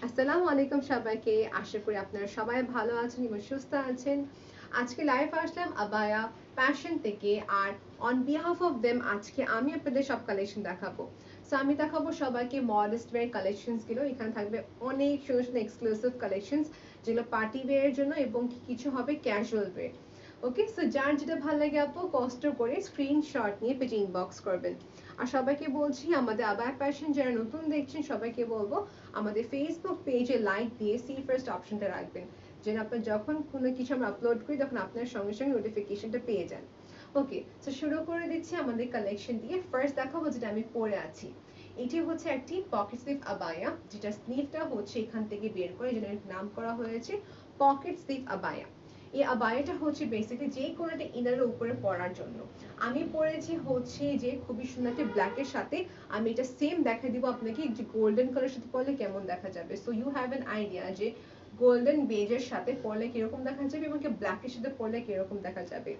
আসসালামু আলাইকুম সবাইকে। আশা করি আপনারা সবাই ভালো আছেন এবং সুস্থ আছেন। আজকে লাইভ আসলাম আবায়া ফ্যাশন থেকে, আর অন বিহাফ অফ দেম আজকে আমি আপনাদের সব কালেকশন দেখাবো। সো আমি দেখাবো সবাইকে মডেস্ট ওয়্যার কালেকশনস গুলো। এখানে থাকবে অনেক সুন্দর সুন্দর এক্সক্লুসিভ কালেকশনস, যেগুলো পার্টি ওয়্যার জন্য এবং কিছু হবে ক্যাজুয়াল ওয়্যার। ওকে, সো যার যেটা ভালো লাগে আপু কষ্ট করে স্ক্রিনশট নিয়ে পেজে ইনবক্স করবেন। আর সবাইকে বলছি আমাদের আবায়া ফ্যাশন যারা নতুন দেখছেন সবাইকে বলবো আমাদের ফেসবুক পেজে লাইক দিয়ে সি ফার্স্ট অপশনটা রাখবেন, যেন আপনার যখন কোনো কিছু আমরা আপলোড করি তখন আপনার সঙ্গে সঙ্গে নোটিফিকেশনটা পেয়ে যান। ওকে, তো শুরু করে দিচ্ছি আমাদের কালেকশন দিয়ে। ফার্স্ট দেখাবো যেটা আমি পরে আছি। এটি হচ্ছে একটি পকেট স্লিভ আবায়া, যেটা স্লিভটা হচ্ছে এখান থেকে বের করে, যেটা নাম করা হয়েছে পকেট স্লিভ আবায়া। এই আবায়াটা হচ্ছে বেসিক্যালি যে কোনো একটা ইনারের উপরে পরার জন্য। আমি পরেছি হচ্ছে যে খুবই সুন্দর একটা ব্ল্যাকের সাথে। আমি এটা সেম দেখা দিব আপনাকে যে গোল্ডেন কালার সাথে পরলে কেমন দেখা যাবে। So you have an idea যে গোল্ডেন বেজের সাথে পরলে কিরকম দেখা যাবে এবং ব্ল্যাকের সাথে পরলে কিরকম দেখা যাবে।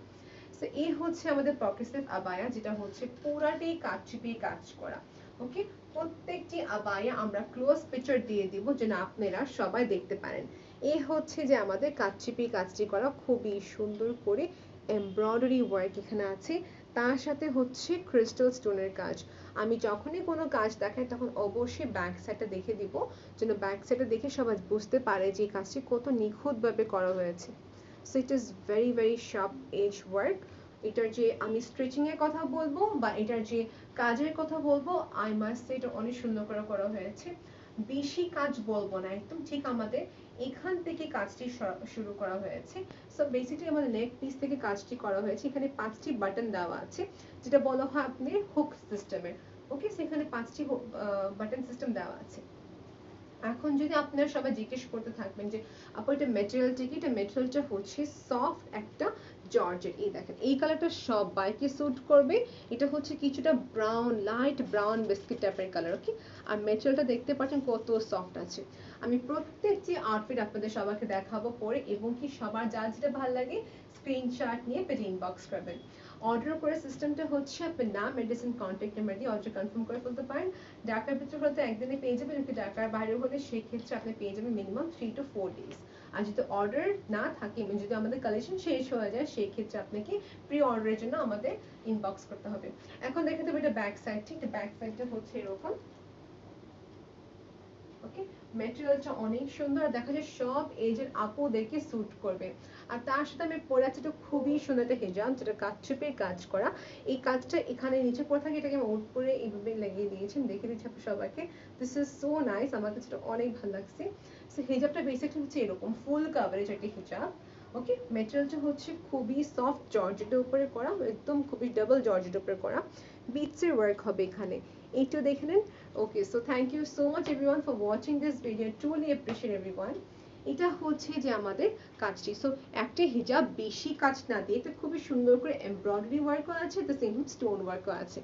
সো এই হচ্ছে আমাদের পকেট স্লিভ আবায়া, যেটা হচ্ছে পুরাটাই কাজ চিপিয়ে কাজ করা। ওকে, প্রত্যেকটি আবায়া আমরা ক্লোজ পিকচার দিয়ে দিব যেন আপনারা সবাই দেখতে পারেন। এই হচ্ছে যে আমাদের কাচচিপি কাজটি করা খুবই সুন্দর করে এমব্রয়ডারি ওয়ার্ক এখানে আছে, তার সাথে হচ্ছে ক্রিস্টাল স্টোনের কাজ। আমি যখনই কোনো কাজ দেখাই তখন অবশ্যই ব্যাক সাইডটা দেখে দিব, যেন ব্যাক সাইডটা দেখে সবাই বুঝতে পারে যে কাজটি কত নিখুঁতভাবে করা হয়েছে। So it is very very sharp edge work. এটার যে আমি স্ট্রেচিং এর কথা বলবো বা এটার যে কাজের কথা বলবো, আই মাস্ট সে এটা অনেক সুন্দর করে করা হয়েছে। বেশি কাজ বলবো না, একদম ঠিক আমাদের এখান থেকে কাজটি শুরু করা হয়েছে। সো বেসিক্যালি আমাদের নেক পিস থেকে কাজটি করা হয়েছে। এখানে 5টি বাটন দেওয়া আছে, যেটা বলা হয় আপনার হুক সিস্টেমের। ওকে, সেখানে 5টি বাটন সিস্টেম দেওয়া আছে। এখন যদি আপনারা সবাই জিজ্ঞেস করতে থাকবেন যে আপু এটা ম্যাটেরিয়ালটা কি, এটা ম্যাটেরিয়ালটা হচ্ছে সফট একটা জর্জেট। এই দেখেন এই কালারটা সবাইকে স্যুট করবে। এটা হচ্ছে কিছুটা ব্রাউন, লাইট ব্রাউন বিস্কিট টাইপের কালার। ওকে, আর ম্যাটেরিয়ালটা দেখতে পাচ্ছেন কত সফট আছে। আমি প্রত্যেকটি আউটফিট আপনাদের সবাইকে দেখাবো পরে, এবং কি সবার যা যেটা ভালো লাগে স্ক্রিনশট নিয়ে পেজে ইনবক্স করবেন। অর্ডার করার সিস্টেমটা হচ্ছে আপনার নাম, মেডিসিন, কন্ট্যাক্ট নাম্বার দিয়ে অর্ডার কনফার্ম করে ফেলতে পারেন। ঢাকার ভিতরে হলে তো একদিনে পেয়ে যাবেন, কিন্তু ঢাকার বাইরে হলে সেক্ষেত্রে আপনি পেয়ে যাবেন মিনিমাম 3 to 4 days। আর যদি অর্ডার না থাকে, যদি আমাদের কালেকশন শেষ হয়ে যায়, সেই ক্ষেত্রে আপনাকে প্রি অর্ডারের জন্য আমাদের ইনবক্স করতে হবে। এখন দেখে দেবো এটা ব্যাক সাইডটি। এটা ব্যাক সাইডটা হচ্ছে এরকম। ওকে, ম্যাটেরিয়ালটা অনেক সুন্দর, আর দেখা যায় সব এজের আপুদেরকে স্যুট করবে। আর তার সাথে আমি পরে আছি এটা খুবই সুন্দর একটা হিজাব, যেটা কাটচুপির কাজ করা। এই কাজটা এখানে নিচে পড়ে থাকে, এটাকে আমি ওট করে এইভাবে লাগিয়ে দিয়েছেন, দেখে দিচ্ছি আপনি সবাইকে। দিস ইজ সো নাইস, আমার কাছে এটা অনেক ভালো লাগছে। সো হিজাবটা বেসিক্যালি হচ্ছে এরকম ফুল কাভারেজ একটা হিজাব। ওকে, ম্যাটেরিয়ালটা হচ্ছে খুবই সফট জর্জেটের উপরে করা, একদম খুবই ডাবল জর্জেটের উপরে করা। বিটসের ওয়ার্ক হবে এখানে, এইটা দেখে নেন। Okay, so thank you so much everyone for watching this video. Truly appreciate everyone. এটা হচ্ছে যে আমাদের কাজটি। সো একটা হিজাব বেশি কাজ না দিয়ে এটা খুবই সুন্দর করে এমব্রয়ডারি ওয়ার্কও আছে, দ্য সেম স্টোন ওয়ার্কও আছে।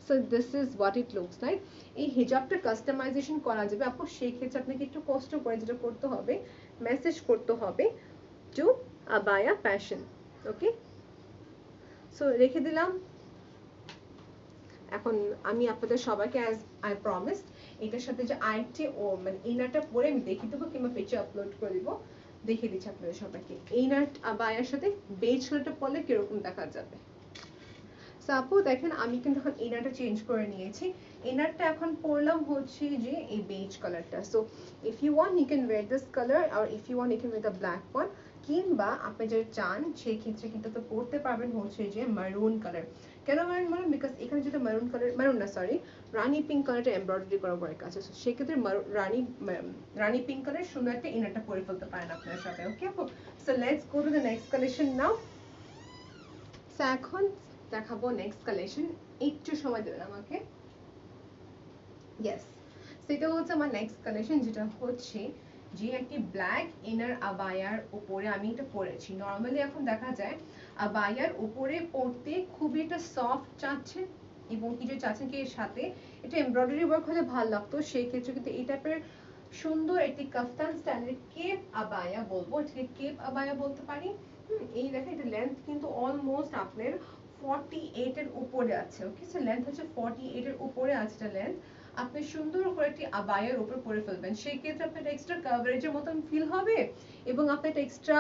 So this is what it looks like. এই হিজাবটা কাস্টমাইজেশন করা যাবে আপু, সেই ক্ষেত্রে আপনাকে একটু কষ্ট করে যেটা করতে হবে, মেসেজ করতে হবে টু আবায়া ফ্যাশন। ওকে, সো রেখে দিলাম। এখন আমি আপনাদের সবাইকে অ্যাজ আই প্রমিস এটার সাথে যে আরেকটি ও মানে ইনারটা পরে আমি দেখিয়ে দেবো কিংবা পেজে আপলোড করে দিব। দেখিয়ে দিচ্ছি আপনাদের সবাইকে এই নাট বায়ার সাথে বেজ কালারটা পরলে কিরকম দেখা যাবে। সো আপু দেখেন আমি কিন্তু এখন ইনারটা চেঞ্জ করে নিয়েছি। ইনারটা এখন পরলাম হচ্ছে যে এই বেজ কালারটা। So if you want you can wear this colour, আর if you want you can wear the black one, কিংবা আপনি যদি চান সেই ক্ষেত্রে কিন্তু তো পরতে পারবেন হচ্ছে যে মারুন কালার। কেন মারুন বলেন, বিকজ এখানে যেটা মারুন কালার, মারুন না সরি, রানী পিঙ্ক কালারটা এমব্রয়ডারি করা ওয়ার্ক আছে। সো সেক্ষেত্রে রানী পিঙ্ক কালার সুন্দর একটা ইনারটা পরে ফেলতে পারেন আপনার সাথে। ওকে আপু, so let's go to the next collection now. So এখন দেখাবো নেক্সট কালেকশন, একটু সময় দেবেন আমাকে। ইয়েস, সেটা হচ্ছে আমার নেক্সট কালেকশন, যেটা হচ্ছে যে একটি ব্ল্যাক ইনার আবায়ার উপরে আমি এটা পরেছি। নর্মালি এখন দেখা যায় আবায়ার উপরে পরতে খুবই একটা সফট চাচ্ছেন, এবং কিছু চাচ্ছেন কি এর সাথে এটা এমব্রয়ডারি ওয়ার্ক হলে ভালো লাগতো, সেই ক্ষেত্রে কিন্তু এই টাইপের সুন্দর একটি কাফতান স্টাইলের কেপ আবায়া বলবো, এটাকে কেপ আবায়া বলতে পারি। এই দেখেন এটা লেন্থ কিন্তু অলমোস্ট আপনার 48 এর উপরে আছে। ওকে, সো লেন্থ হচ্ছে 48 এর উপরে আছে এটা লেন্থ। আপনি সুন্দর করে একটি আবায়ার উপর পরে ফেলবেন, সেই ক্ষেত্রে আপনার এক্সট্রা কভারেজের মতন ফিল হবে এবং আপনার একটা extra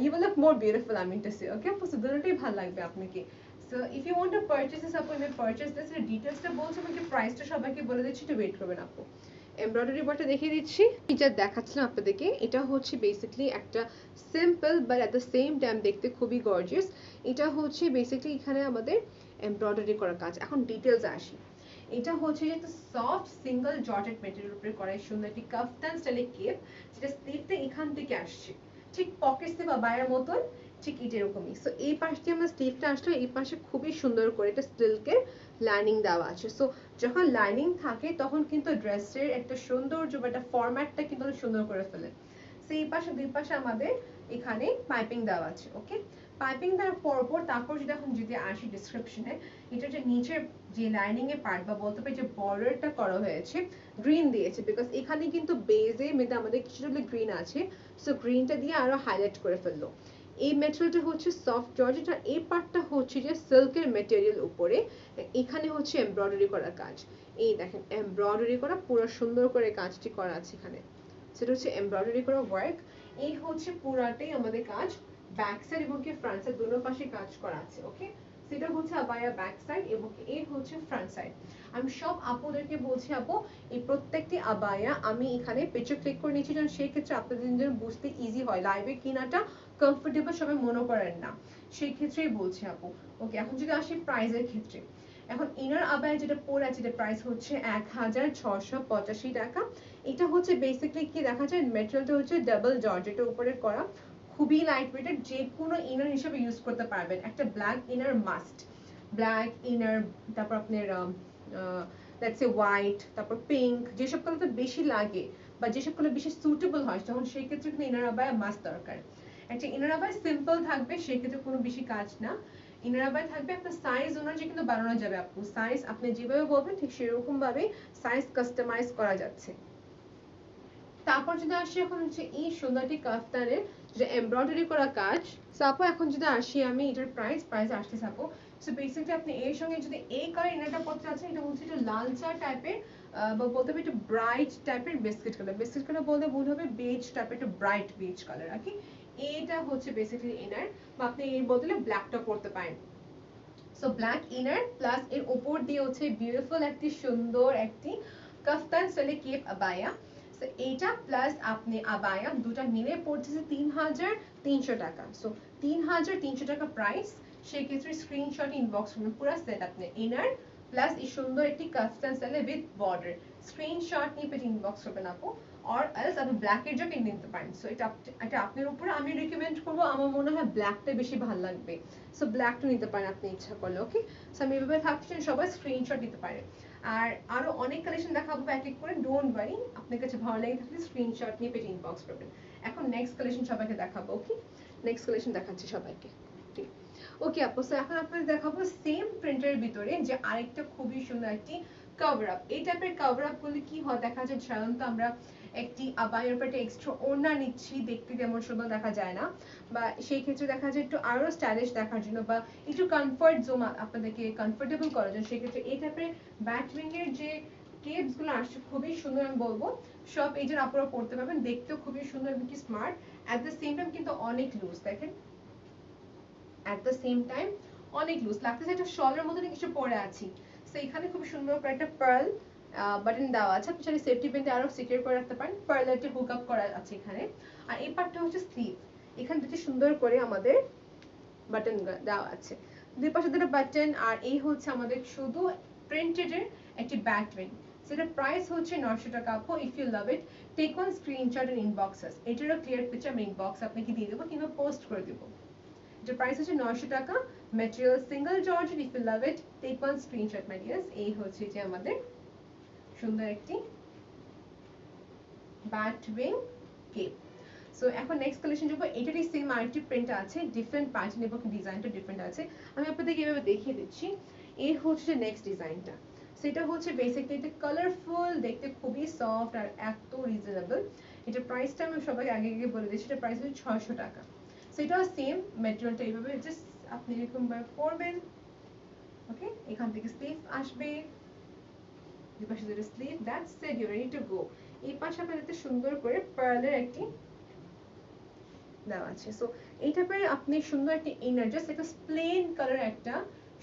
you will look more beautiful, I mean to say. Okay আপু, সো দুটোটাই ভালো লাগবে আপনাকে। So if you want to purchase this আপু, আমি পারচেজ দিস এর ডিটেইলসটা বলছি, আমাকে প্রাইসটা সবাইকে বলে দিচ্ছি, একটু ওয়েট করবেন আপু। এমব্রয়ডারি ওয়ার্কটা দেখিয়ে দিচ্ছি। এটা দেখাচ্ছিলাম আপনাদেরকে, এটা হচ্ছে বেসিক্যালি একটা simple but at the same time দেখতে খুবই গর্জিয়াস। এটা হচ্ছে বেসিক্যালি এখানে আমাদের এমব্রয়ডারি করা কাজ। এখন ডিটেইলস আসি। এটা হচ্ছে যে একটা সফট সিঙ্গেল জর্জেট মেটেরিয়াল উপরে করা সুন্দর একটি কাফতান স্টাইলে কেপ, যেটা স্লিভটা এখান থেকে আসছে, ঠিক পকেট স্লিভ বা বায়ের মতন, ঠিক এটা এরকমই। সো এই পাশ দিয়ে আমরা স্লিভটা আসলে এই পাশে খুবই সুন্দর করে এটা সিল্কের লাইনিং দেওয়া আছে। সো যখন লাইনিং থাকে তখন কিন্তু ড্রেসের একটা সৌন্দর্য বা একটা ফরম্যাটটা কিন্তু সুন্দর করে ফেলে। সেই পাশে দুই পাশে আমাদের এখানে পাইপিং দেওয়া আছে। ওকে, পাইপিং দেওয়ার পরপর তারপর যদি আসি ডিসক্রিপশনে, এটা যে নিচের যে লাইনিং এর পার্ট বা বলতে পারি যে বর্ডারটা করা হয়েছে গ্রিন দিয়েছে, বিকজ এখানে কিন্তু বেজে মেয়েদের আমাদের কিছুটা গ্রিন আছে, সো গ্রিনটা দিয়ে আরো হাইলাইট করে ফেললো। এই মেটেরিয়ালটা হচ্ছে সফট জর্জেট আর এই পার্টটা হচ্ছে যে সিল্কের মেটেরিয়াল উপরে এখানে হচ্ছে এমব্রয়ডারি করা কাজ। এই দেখেন এমব্রয়ডারি করা পুরো সুন্দর করে কাজটি করা আছে এখানে, সেটা হচ্ছে এমব্রয়ডারি করা ওয়ার্ক। এই হচ্ছে পুরাটাই আমাদের কাজ, ব্যাক সাইড এবং কি ফ্রন্ট সাইড দুটো পাশে কাজ করা আছে। ওকে, সেটা হচ্ছে আবায়া ব্যাক সাইড এবং এই হচ্ছে ফ্রন্ট সাইড। আমি সব আপুদেরকে বলছি আপু, এই প্রত্যেকটি আবায়া আমি এখানে পিকচার ক্লিক করে নিচ্ছি, যেন সেই ক্ষেত্রে আপনাদের জন্য বুঝতে ইজি হয়, লাইভে কিনাটা কমফোর্টেবল সবাই মনে করেন না, সেই ক্ষেত্রেই বলছি আপু। ওকে, এখন যদি আসি প্রাইসের ক্ষেত্রে, এখন ইনার আবায়া যেটা পরে আছে এটা প্রাইস হচ্ছে 1685 টাকা। এটা হচ্ছে বেসিক্যালি কি দেখা যায়, মেটেরিয়ালটা হচ্ছে ডাবল জর্জেটের উপরে করা, খুবই লাইট ওয়েটেড, যে কোনো ইনার হিসেবে ইউজ করতে পারবেন। একটা black inner must, black inner, তারপর আপনার লেটস সে হোয়াইট, তারপর পিঙ্ক, যেসব কালারটা বেশি লাগে বা যেসব কালার বেশি সুটেবল হয় তখন সেই ক্ষেত্রে কিন্তু ইনার আবায়া মাস্ট দরকার। একটা ইনার আবায়া সিম্পল থাকবে, সেই ক্ষেত্রে কোনো বেশি কাজ না। ইনার আবায়া থাকবে আপনার সাইজ অনুযায়ী কিন্তু বানানো যাবে আপু, সাইজ আপনি যেভাবে বলবেন ঠিক সেরকম ভাবে সাইজ কাস্টমাইজ করা যাচ্ছে। তারপর যদি আসি এখন হচ্ছে এই সুন্দরটি কাফতানের যে এমব্রয়ডারি করা কাজ। সো আপু এখন যদি আসি আমি এটার প্রাইস আসতেছে আপু। সো বেসিক্যালি আপনি এর সঙ্গে যদি এই কালার ইনারটা পড়তে চাচ্ছেন, এটা হচ্ছে একটু লালচা টাইপের বা বলতে হবে একটু ব্রাইট টাইপের বিস্কিট কালার, বিস্কিট কালার বলতে ভুল হবে, বেজ টাইপের একটু ব্রাইট বেজ কালার আর কি। এটা হচ্ছে বেসিক্যালি ইনার, বা আপনি এর বদলে ব্ল্যাকটা পড়তে পারেন। সো ব্ল্যাক ইনার প্লাস এর উপর দিয়ে হচ্ছে বিউটিফুল একটি সুন্দর একটি কাফতান স্টাইলে কেপ আবায়া। সো এইটা প্লাস আপনি আবায়া দুটা মিলে পড়তেছে 3300 টাকা। সো 3300 টাকা প্রাইস। সেই ক্ষেত্রে স্ক্রিনশট ইনবক্স করবেন পুরো সেট আপনি ইনার প্লাস এই সুন্দর একটি কাফতান স্টাইলে উইথ বর্ডার, স্ক্রিনশট নিয়ে পেজ ইনবক্স করবেন আপু। অর এলস আপনি ব্ল্যাকের জন্য নিতে পারেন। সো এটা আপনার উপরে, আমি রিকমেন্ড করবো, আমার মনে হয় ব্ল্যাকটা বেশি ভালো লাগবে। সো ব্ল্যাকটা নিতে পারেন আপনি ইচ্ছা করলে। ওকে, সো আমি এভাবে থাকছেন, সবাই স্ক্রিনশট নিতে পারে। আর আরো অনেক কালেকশন দেখাবো এক এক করে, ডোন্ট ওয়ারি, আপনার কাছে ভালো লাগে থাকলে স্ক্রিনশট নিয়ে পেজ ইনবক্স করবেন। এখন নেক্সট কালেকশন সবাইকে দেখাবো। ওকে, নেক্সট কালেকশন দেখাচ্ছি সবাইকে। ওকে আপু, সো এখন আপনাদের দেখাবো সেম প্রিন্টের ভিতরে যে আরেকটা খুবই সুন্দর একটি কভার আপ। এই টাইপের কভার আপ করলে কি হয় দেখা যায়, সাধারণত আমরা একটি আবায়ের উপর একটা এক্সট্রা ওড়না নিচ্ছি, দেখতে তেমন সুন্দর দেখা যায় না, বা সেই ক্ষেত্রে দেখা যায় একটু আরো স্টাইলিশ দেখার জন্য বা একটু কমফর্ট জোন আপনাদেরকে কমফোর্টেবল করার জন্য, সেই ক্ষেত্রে এই টাইপের ব্যাটউইং এর যে কেপস গুলো আসছে খুবই সুন্দর, আমি বলবো সব এজের আপনারা পড়তে পারবেন, দেখতেও খুবই সুন্দর এবং কি smart, at the same time কিন্তু অনেক লুজ, দেখেন at the same time অনেক লুজ লাগতেছে, একটা শলের মতো কিছু পরে আছি। সো এখানে খুব সুন্দর করে একটা পার্ল বাটন দেওয়া আছে, আপনি চাইলে সেফটি পিন দিয়ে আরো সিকিউর করে রাখতে পারেন, পার্লার একটা হুক আপ করা আছে এখানে। আর এই পার্টটা হচ্ছে স্লিভ, এখানে দুটি সুন্দর করে আমাদের বাটন দেওয়া আছে, দুই পাশে দুটো বাটন। আর এই হচ্ছে আমাদের শুধু প্রিন্টেড এর একটি ব্যাক উইং, সেটা প্রাইস হচ্ছে 900 টাকা আপু। If you love it take one screenshot and inboxes, এটারও ক্লিয়ার পিকচার আমি ইনবক্স আপনাকে দিয়ে দেবো কিংবা পোস্ট করে দেবো। The price হচ্ছে 900 টাকা, material single georgette, if you love it take one screenshot my dears। এই হচ্ছে যে আমাদের সুন্দর একটি batwing cape। সো এখন নেক্সট কালেকশন যাবো, এটারই সেম আরেকটি প্রিন্ট আছে, ডিফারেন্ট প্যাটার্ন এবং ডিজাইনটা ডিফারেন্ট আছে, আমি আপনাদেরকে এভাবে দেখিয়ে দিচ্ছি। এই হচ্ছে নেক্সট ডিজাইনটা, সেটা হচ্ছে বেসিক্যালি এটা কালারফুল, দেখতে খুবই সফট আর এত রিজনেবল। এটা প্রাইসটা আমি সবাইকে আগে আগে বলে দিচ্ছি, এটা প্রাইস হচ্ছে 600 টাকা। সেটাও সেম ম্যাটেরিয়ালটা এইভাবে জাস্ট আপনি এরকম ভাবে পরবেন। ওকে, এখান থেকে স্লিভ আসবে, দুই পাশে দুটো sleeve, that's it, you ready to go. এই পাশে আপনাদের সুন্দর করে পার্লের একটি দেওয়া আছে। সো এই টাইপের আপনি সুন্দর একটা ইনার, জাস্ট একটা প্লেন কালার একটা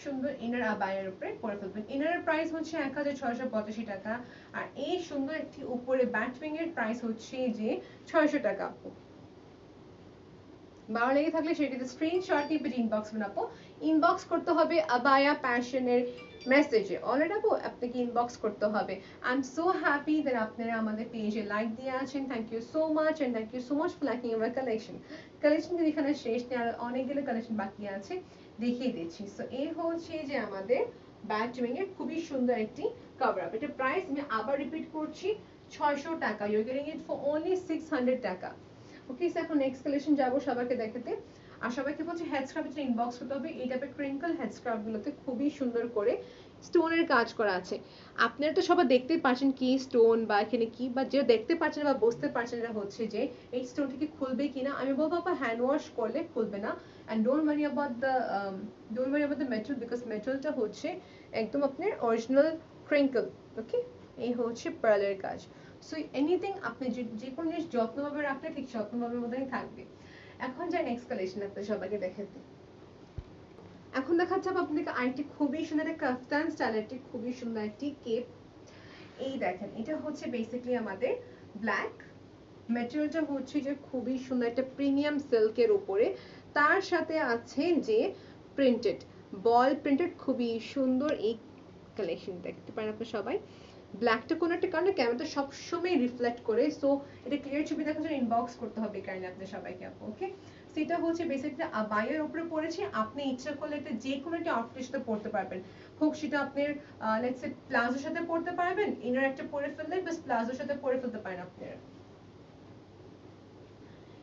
সুন্দর ইনার আবায়ার উপরে পরে ফেলবেন। ইনারের প্রাইস হচ্ছে 1685 টাকা, আর এই সুন্দর একটি উপরে ব্যাটউইং এর প্রাইস হচ্ছে যে 600 টাকা আপু। ভালো লেগে থাকলে সেটিতে স্ক্রিনশট নিয়ে ইনবক্স বানাবো। ইনবক্স করতে হবে আবায়া প্যাশনের মেসেজে। অলরেডি আপু আপনাকে ইনবক্স করতে হবে। I am so happy that আপনারা আমাদের পেজে লাইক দিয়ে আছেন। Thank you so much and thank you so much for liking our collection. Collection কিন্তু এখানে শেষ নেই, আর অনেকগুলো কালেকশন বাকি আছে, দেখিয়ে দিচ্ছি। সো এই হচ্ছে যে আমাদের ব্যাটউইং এর খুবই সুন্দর একটি কভার আপ। এটা প্রাইস আমি আবার রিপিট করছি 600 টাকা। You are getting it for only 600 টাকা। ওকে, এখন নেক্সট কালেকশন যাব সবাইকে দেখাতে। আর সবাইকে বলছি হেড স্ক্রাব এটা ইনবক্স করতে হবে। এই টাইপের ক্রিঙ্কল হেড স্ক্রাব গুলোতে খুবই সুন্দর করে স্টোনের কাজ করা আছে। আপনারা তো সবাই দেখতে পাচ্ছেন কি স্টোন বা এখানে কি, বা যে দেখতে পাচ্ছেন বা বুঝতে পারছেন এটা হচ্ছে যে এই স্টোনটা কি খুলবে কিনা। আমি বলবো আপা হ্যান্ড ওয়াশ করলে খুলবে না। And don't worry about the material, because মেটেরিয়ালটা হচ্ছে একদম আপনার অরিজিনাল ক্রিঙ্কল। ওকে, এই হচ্ছে পার্লের কাজ। সো এনিথিং আপনি যে কোনো জিনিস যত্নভাবে রাখলে ঠিক যত্নভাবের মতোই থাকবে। এখন যাই নেক্সট কালেকশন আপনাদের সবাইকে দেখাতে। এখন দেখাচ্ছি আপনাদেরকে আরেকটি খুবই সুন্দর একটা কাফতান স্টাইলের একটি খুবই সুন্দর একটি কেপ। এই দেখেন, এটা হচ্ছে বেসিক্যালি আমাদের ব্ল্যাক, ম্যাটেরিয়ালটা হচ্ছে যে খুবই সুন্দর একটা প্রিমিয়াম সিল্কের উপরে, তার সাথে আছে যে প্রিন্টেড, বল প্রিন্টেড, খুবই সুন্দর এই কালেকশন দেখতে পারেন আপনারা সবাই। ব্ল্যাকটা কোনো একটা কারণে ক্যামেরাটা সবসময় রিফ্লেক্ট করে, সো এটা ক্লিয়ার ছবি দেখার জন্য ইনবক্স করতে হবে কাইন্ডলি আপনাদের সবাইকে আপু। ওকে, সেটা হচ্ছে বেসিক্যালি আবায়ার উপরে পড়েছে। আপনি ইচ্ছা করলে এটা যে কোনো একটা আউটফিটের সাথে পড়তে পারবেন, হোক সেটা আপনার লেটস সে প্লাজোর সাথে পড়তে পারবেন, ইনার একটা পরে ফেললে বাস প্লাজোর সাথে পরে ফেলতে পারেন আপনারা।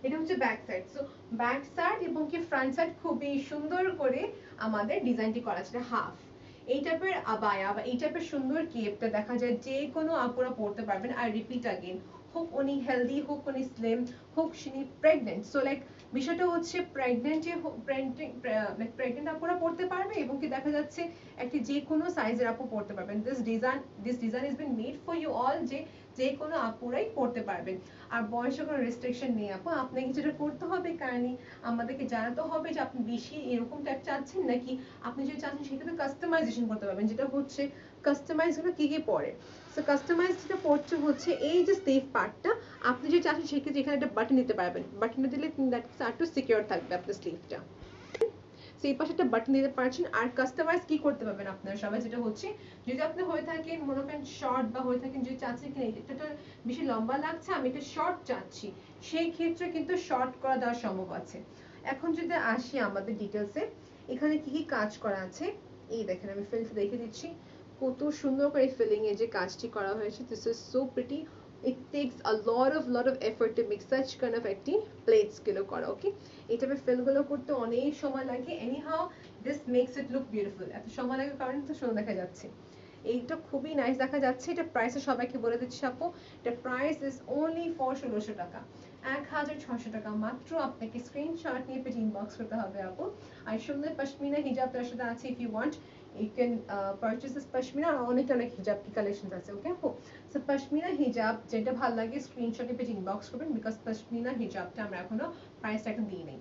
এটা হচ্ছে back side. So back side এবং কি ফ্রন্ট সাইড খুবই সুন্দর করে আমাদের ডিজাইনটি করা আছে। হাফ এই টাইপের আবায়া বা এই টাইপের সুন্দর কেপটা দেখা যায় যে কোনো আপুরা পড়তে পারবেন। আর রিপিট আগেন, হোক উনি হেলদি, হোক উনি স্লিম, হোক তিনি প্রেগনেন্ট। সো লাইক বিষয়টা হচ্ছে প্রেগনেন্ট আপুরা পড়তে পারবে, এবং কি দেখা যাচ্ছে একটি যে কোনো সাইজের আপু পড়তে পারবেন। This design is been made for you all, যে যে কোনো আপুরাই পড়তে পারবেন। আর বয়সের কোনো রেস্ট্রিকশন নেই আপু। আপনাকে যেটা করতে হবে কারণ আমাদেরকে জানাতে হবে যে আপনি বেশি এরকম টাইপ চাচ্ছেন, নাকি আপনি যেটা চাচ্ছেন সেটাতে কাস্টমাইজেশন করতে পারবেন, যেটা হচ্ছে কাস্টমাইজ গুলো কি কি পড়ে। সো কাস্টমাইজ যেটা পড়ছে হচ্ছে এই যে স্লিভ পার্টটা, আপনি যে চাচ্ছেন সেক্ষেত্রে এখানে একটা বাটন দিতে পারবেন। বাটনটা দিলে দ্যাট আর টু সিকিউর থাকবে আপনার স্লিভটা। সেই পাশে একটা বাটন দিতে পারছেন। আর কাস্টমাইজ কি করতে পারবেন আপনারা সবাই, যেটা হচ্ছে যদি আপনি হয়ে থাকেন মনে করেন শর্ট, বা হয়ে থাকেন যদি চাচ্ছেন কিনা এটা বেশি লম্বা লাগছে, আমি এটা শর্ট চাচ্ছি, সেই ক্ষেত্রে কিন্তু শর্ট করা দেওয়া সম্ভব আছে। এখন যদি আসি আমাদের ডিটেলসে, এখানে কি কি কাজ করা আছে এই দেখেন, আমি ফিলটা দেখে দিচ্ছি কত সুন্দর করে ফিলিং এর যে কাজটি করা হয়েছে। This is so pretty. It takes a lot of effort to make such kind of একটি প্লেটস গুলো করা। ওকে, এই টাইপের ফিল গুলো করতে অনেক সময় লাগে। Anyhow this makes it look beautiful. এত সময় লাগার কারণে তো সুন্দর দেখা যাচ্ছে। এইটা খুবই নাইস দেখা যাচ্ছে। এটা প্রাইসে সবাইকে বলে দিচ্ছি আপু, এটা প্রাইস ইজ অনলি ফর 1600 টাকা, 1600 টাকা মাত্র। আপনাকে স্ক্রিনশট নিয়ে পেজ ইনবক্স করতে হবে আপু। আর সুন্দর পশমিনা হিজাব তার সাথে আছে, if you want you can purchase this pashmina, আর অনেক অনেক হিজাব কি কালেকশন আছে। ওকে আপু, সো পশমিনা হিজাব যেটা ভালো লাগে স্ক্রিনশট নিয়ে পেজ ইনবক্স করবেন, বিকজ পশমিনা হিজাবটা আমরা এখনো প্রাইসটা এখন দিই নাই।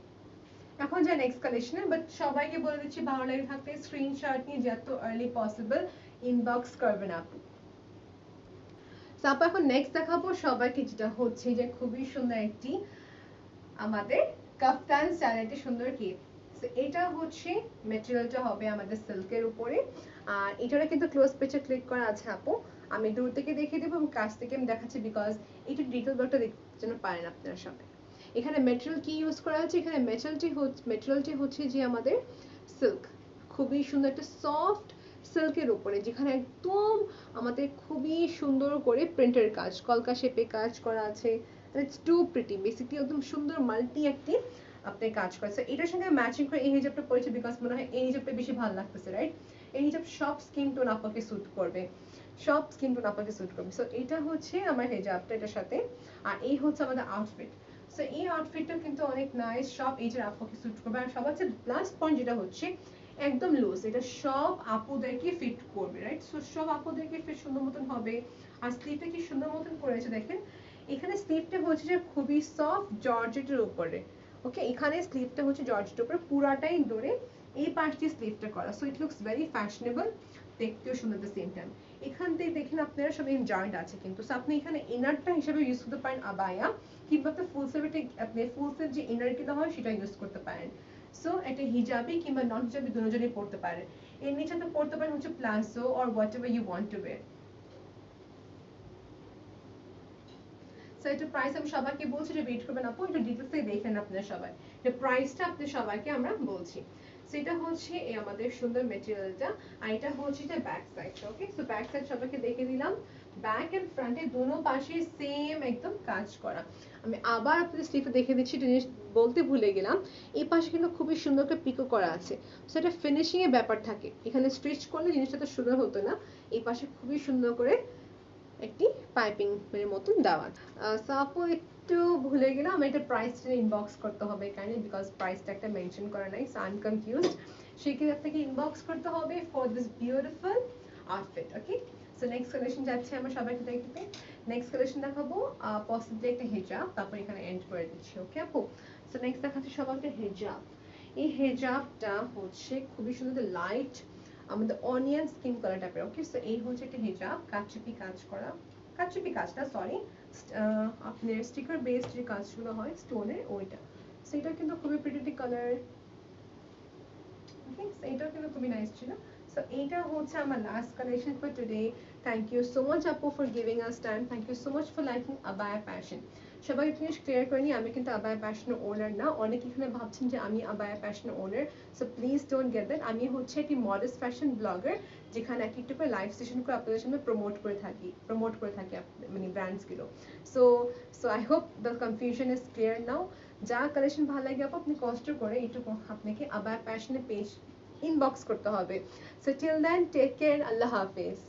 এখন যাই নেক্সট কালেকশনে, বাট সবাইকে বলে দিচ্ছি ভালো লাগে থাকতে স্ক্রিনশট নিয়ে যত আর্লি পসিবল ইনবক্স করবেন আপু। সো আপু এখন নেক্সট দেখাবো সবাইকে, যেটা হচ্ছে যে খুবই সুন্দর একটি আমাদের কাফতান স্টাইলের সুন্দর কেপ। এটা হচ্ছে ম্যাটেরিয়ালটা হবে আমাদের সিল্কের উপরে। আর এটারে কিন্তু ক্লোজ পিকচার ক্লিক করা আছে আপু, আমি দূর থেকে দেখিয়ে দেবো এবং কাছ থেকে আমি দেখাচ্ছি, বিকজ একটু ডিটেল ব্লগটা দেখতে যেন পারেন আপনারা সবাই। এখানে ম্যাটেরিয়াল কি ইউজ করা হচ্ছে, এখানে ম্যাটেরিয়ালটি হচ্ছে যে আমাদের সিল্ক, খুবই সুন্দর একটা সফট সিল্কের উপরে, যেখানে একদম আমাদের খুবই সুন্দর করে প্রিন্টের কাজ, কলকা শেপে কাজ করা আছে। ইটস টু প্রিটি, বেসিক্যালি একদম সুন্দর মাল্টি একটি আপনি কাজ করেছে। এটার সঙ্গে ম্যাচিং করে এই হিজাবটা পরেছে, বিকজ মনে হয় এই হিজাবটা বেশি ভালো লাগতেছে, রাইট? এই হিজাব সব স্কিন টোন আপনাকে স্যুট করবে, সব স্কিন টোন আপনাকে স্যুট করবে। সো এটা হচ্ছে আমার হিজাবটা এটার সাথে, আর এই হচ্ছে আমাদের আউটফিট। সো এই আউটফিটটা কিন্তু অনেক নাইস, সব এজের আপনাকে স্যুট করবে। আর সবার চেয়ে প্লাস পয়েন্ট যেটা হচ্ছে একদম লুজ, এটা সব আপুদেরকে ফিট করবে, রাইট? সো সব আপুদেরকে ফিট সুন্দর মতন হবে। আর স্লিভটা কি সুন্দর মতন করেছে দেখেন, এখানে স্লিভটা হচ্ছে যে খুবই সফট জর্জেটের উপরে, ওকে? এখানে স্লিভটা হচ্ছে জর্জেটের উপরে পুরাটাই ধরে এই পাশ দিয়ে স্লিভটা করা, so it looks very fashionable, দেখতেও সুন্দর দ্য সেম টাইম। এখান থেকে দেখেন আপনারা সব জয়েন্ট আছে কিন্তু, সো আপনি এখানে ইনারটা হিসেবে ইউজ করতে পারেন আবায়া, কিংবা আপনি ফুল স্লিভে আপনি ফুল স্লিভ যে ইনার কিনা হয় সেটা ইউজ করতে পারেন। সো এটা হিজাবি কিংবা নন হিজাবি দুজনেই পড়তে পারেন। এর নিচে আপনি পড়তে পারেন হচ্ছে palazzo or whatever you want to wear. So এটা প্রাইস আমি সবাইকে বলছি যে ওয়েট করবেন আপু, একটু ডিটেলসে দেখেন আপনারা সবাই, যে প্রাইসটা আপনি সবাইকে আমরা বলছি। সেটা হচ্ছে এই আমাদের সুন্দর মেটেরিয়ালটা, আর এটা হচ্ছে যে ব্যাক সাইডটা, ওকে? সো ব্যাক সাইড সবাইকে দেখে দিলাম, ব্যাক এন্ড ফ্রন্টে দুনো পাশে সেম একদম কাজ করা। আমি আবার আপনাদের স্লিভে দেখে দিচ্ছি, একটা জিনিস বলতে ভুলে গেলাম, এই পাশে কিন্তু খুবই সুন্দর করে পিকো করা আছে, সো এটা ফিনিশিং এর ব্যাপার থাকে, এখানে স্টিচ করলে জিনিসটা তো সুন্দর হতো না, এই পাশে খুবই সুন্দর করে একটি পাইপিং এর মতন দেওয়া। সো আপু একটু ভুলে গেলাম, আমি এটা প্রাইসটা ইনবক্স করতে হবে কাইন্ডলি, বিকজ প্রাইসটা একটা মেনশন করা নাই, সো আই এম কনফিউজড। সেক্ষেত্রে আপনাকে ইনবক্স করতে হবে for this beautiful outfit, okay? So next collection যাচ্ছে আমরা সবাইকে দেখতে। নেক্সট কালেকশন দেখাবো পসিবলি একটা হিজাব, তারপর এখানে এন্ড করে দিচ্ছি, ওকে আপু? সো নেক্সট দেখাচ্ছি সবাইকে হিজাব। এই হিজাবটা হচ্ছে খুবই সুন্দর লাইট আমাদের অনিয়ন স্কিন কালার টাইপের, ওকে? সো এই হচ্ছে একটা হিজাব, কাচচুপি কাজ করা, কাচচুপি কাজটা সরি, আপনার স্টিকার বেসড যে কাজগুলো হয় স্টোনের ওইটা, সেটা কিন্তু খুবই প্রিটি কালার, ওকে? সো এটাও কিন্তু খুবই নাইস ছিল। সো এইটা হচ্ছে আমার last collection for today. Thank you so much আপু for giving us time, thank you so much for liking Abaya Passion. সবাই জিনিস ক্লিয়ার করে নিই, আমি কিন্তু আবায়া প্যাশনের ওনার না, অনেকে এখানে ভাবছেন যে আমি আবায়া প্যাশনের owner, so please don't get that. আমি হচ্ছে একটি মডেস্ট ফ্যাশন ব্লগার, যেখানে এক একটু করে লাইভ সেশন করে আপনাদের সামনে প্রমোট করে থাকি মানে ব্র্যান্ডসগুলো। So so I hope the confusion is clear now. যা কালেকশন ভালো লাগে আপনি কষ্ট করে একটু আপনাকে আবায়া প্যাশনের পেজ ইনবক্স করতে হবে। So till then take care, আল্লাহ হাফেজ।